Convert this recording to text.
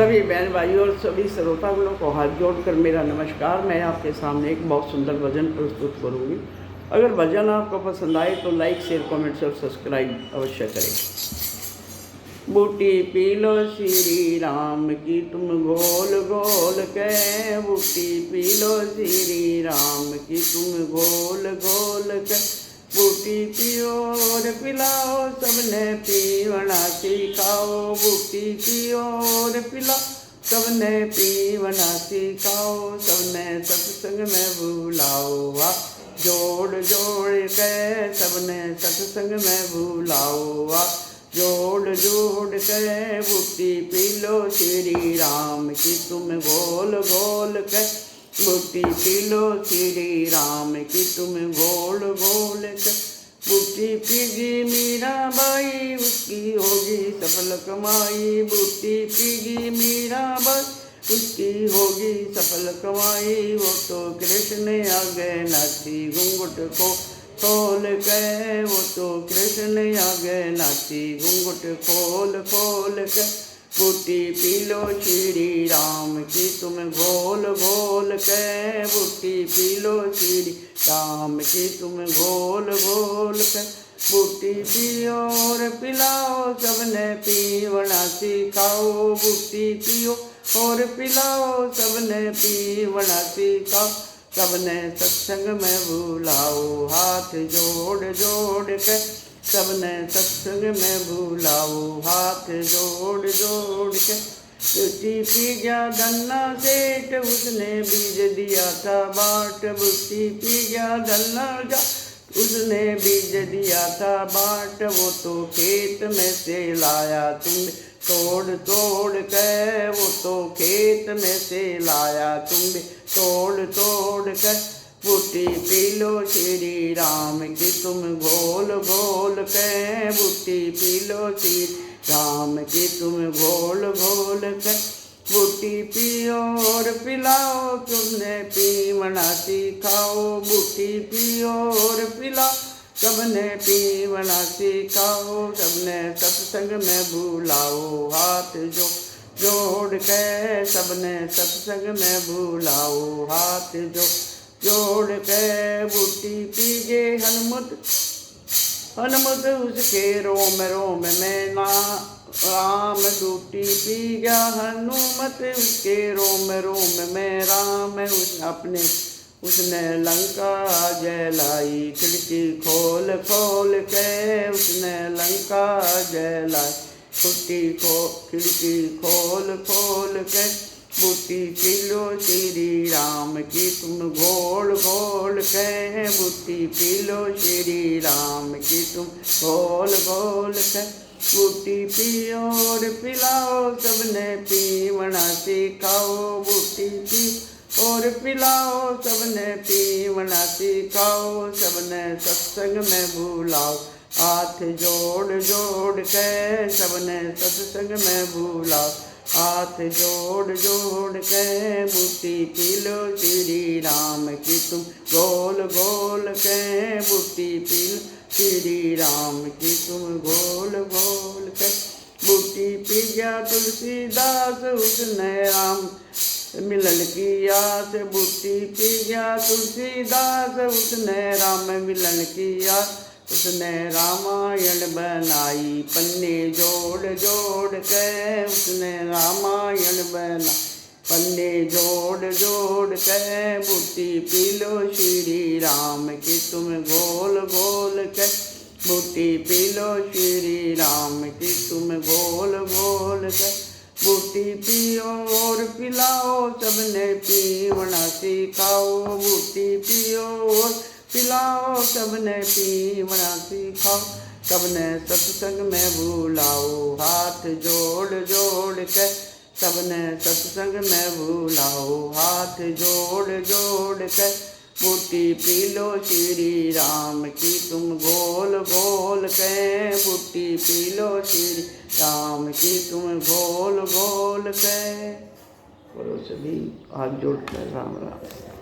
सभी बहन भाइयों और सभी श्रोतागणों को हाथ जोड़कर मेरा नमस्कार। मैं आपके सामने एक बहुत सुंदर भजन प्रस्तुत करूंगी। अगर भजन आपको पसंद आए तो लाइक शेयर कमेंट्स और सब्सक्राइब अवश्य करें। बूटी पी लो श्री राम की तुम घोल घोल के, बूटी पी लो श्री राम की तुम घोल घोल के। बूटी पियो और पिलाओ सबने पीवना सिखाओ, बूटी पियो और पिलाओ सबने पीवना सिखाओ, सबने सत्संग में बुलाओ आ जोड़ जोड़ के, सबने सत्संग में बुलाओ आ जोड़ जोड़ के। बूटी पी लो श्री राम की तुम घोल घोल के, बूटी पी लो श्री राम की तुम घोल घोल के। बूटी पीगी मीरा बाई उसकी होगी सफल कमाई, बूटी पीगी मीरा बाई उसकी होगी सफल कमाई। वो तो कृष्ण आगे नाची घूंघट को खोल के, वो तो कृष्ण आगे नाची घूंघट खोल खोल के। बूटी पी लो श्री राम की तुम घोल घोल के, बूटी पी लो श्री राम की तुम घोल घोल के। बूटी पियो और पिलाओ सबने पीवना सिखाओ, बूटी पियो और पिलाओ सबने पीवना सिखाओ, सबने सत्संग में बुलाओ हाथ जोड़ जोड़ के, सबने सत्संग में बुलाओ हाथ जोड़ जोड़ के। बूटी पी गया धन्ना सेठ उसने बीज दिया था बाट, बूटी पी गया धन्ना उसने बीज दिया था बाट। वो तो खेत में से लाया तुमने तोड़ तोड़ के, वो तो खेत में से लाया तुमने तोड़ तोड़ के। बूटी पी लो श्री राम की तुम घोल घोल के, बूटी पी लो श्री राम की तुम घोल घोल के। बूटी पियो और पिलाओ तुमने पीवना सिखाओ, बूटी पियो और पिलाओ सबने पीवना सिखाओ, सबने सत्संग में बुलाओ हाथ जोड़ के, सबने सत्संग में बुलाओ हाथ जोड़ के। बूटी पीजे हनुमत हनुमत उसके रोम रोम में ना राम, बूटी पी गया हनुमत उसके रोम रोम में राम। उसने लंका जलाई खिड़की खोल खोल के, उसने लंका जलाई खिड़की खोल खोल के। बूटी पी लो श्री राम की तुम घोल घोल के, बूटी पी लो श्री राम की तुम घोल घोल के। बूटी पियो और पिलाओ सबने पीवना सिखाओ, बूटी पी और पिलाओ सबने पीवना सिखाओ, सबने सत्संग में बुलाओ हाथ जोड़ जोड़ के, सबने सत्संग में बुलाओ हाथ जोड़ जोड़ के। बूटी पी लो श्री राम की तुम घोल घोल के, बूटी पी लो श्री राम की तुम घोल घोल के। बूटी पी गया तुलसीदास उसने राम मिलन की आस, बूटी पी गया तुलसीदास उसने राम मिलन की आस। उसने रामायण बनाई पन्ने जोड़ जोड़ के, उसने रामायण बनाई पन्ने जोड़ जोड़ के। बूटी पी लो श्री राम की तुम घोल घोल के, बूटी पी लो श्री राम की तुम घोल घोल के। बूटी पियो और पिलाओ सबने पीवना सिखाओ, बूटी पियो और पिलाओ सबने पीवना सिखाओ, सबने सत्संग में बुलाओ हाथ जोड़ जोड़ के, सबने सत्संग में बुलाओ हाथ जोड़ जोड़ के। बूटी पी लो श्री राम की तुम घोल घोल के, बूटी पी लो श्री राम की तुम घोल घोल के। बोलो सभी हाथ जोड़कर राम राम।